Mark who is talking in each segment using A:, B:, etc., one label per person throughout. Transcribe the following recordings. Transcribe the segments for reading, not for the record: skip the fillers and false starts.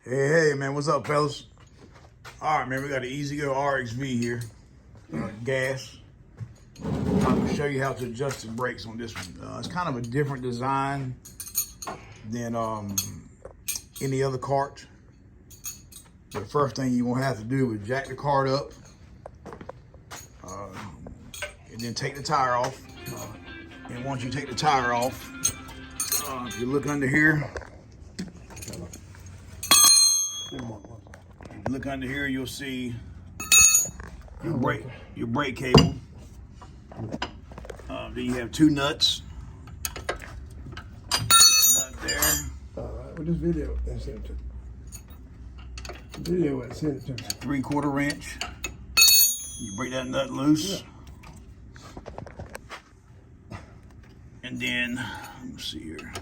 A: Hey, man, what's up, fellas? All right, man, we got the EZGO RXV here, gas. I'm gonna show you how to adjust the brakes on this one. It's kind of a different design than any other cart. The first thing you won't have to do is jack the cart up, and then take the tire off. And once you take the tire off, if you look under here, you'll see your brake cable. Then you have two nuts. Nut there.
B: All right, well, just video and send it to me. Video it, send it to me.
A: 3/4 wrench. You break that nut loose. Yeah. And then, let me see here.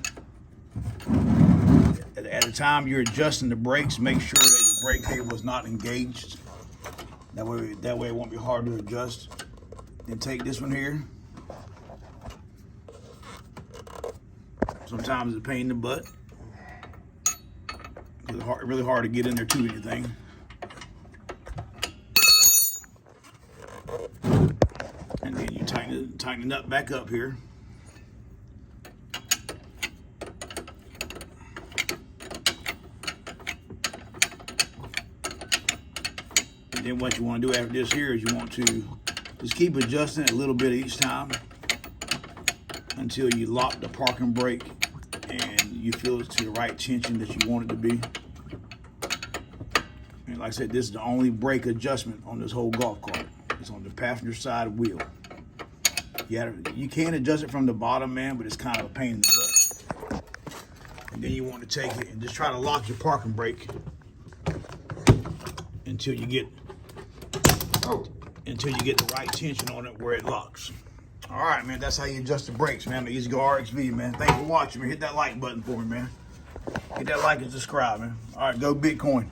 A: At the time you're adjusting the brakes, make sure that your brake cable is not engaged. That way it won't be hard to adjust. Then take this one here. Sometimes it's a pain in the butt. It's really hard to get in there to anything. And then you tighten the nut back up here. And then what you want to do after this here is you want to just keep adjusting it a little bit each time until you lock the parking brake and you feel it to the right tension that you want it to be. And like I said, this is the only brake adjustment on this whole golf cart. It's on the passenger side wheel. You can adjust it from the bottom, man, but it's kind of a pain in the butt. And then you want to take it and just try to lock your parking brake until you get the right tension on it where it locks. All right, man, that's how you adjust the brakes, man. The EZGO RXV, man. Thanks for watching, man. Hit that like button for me, man. Hit that like and subscribe, man. All right, go Bitcoin.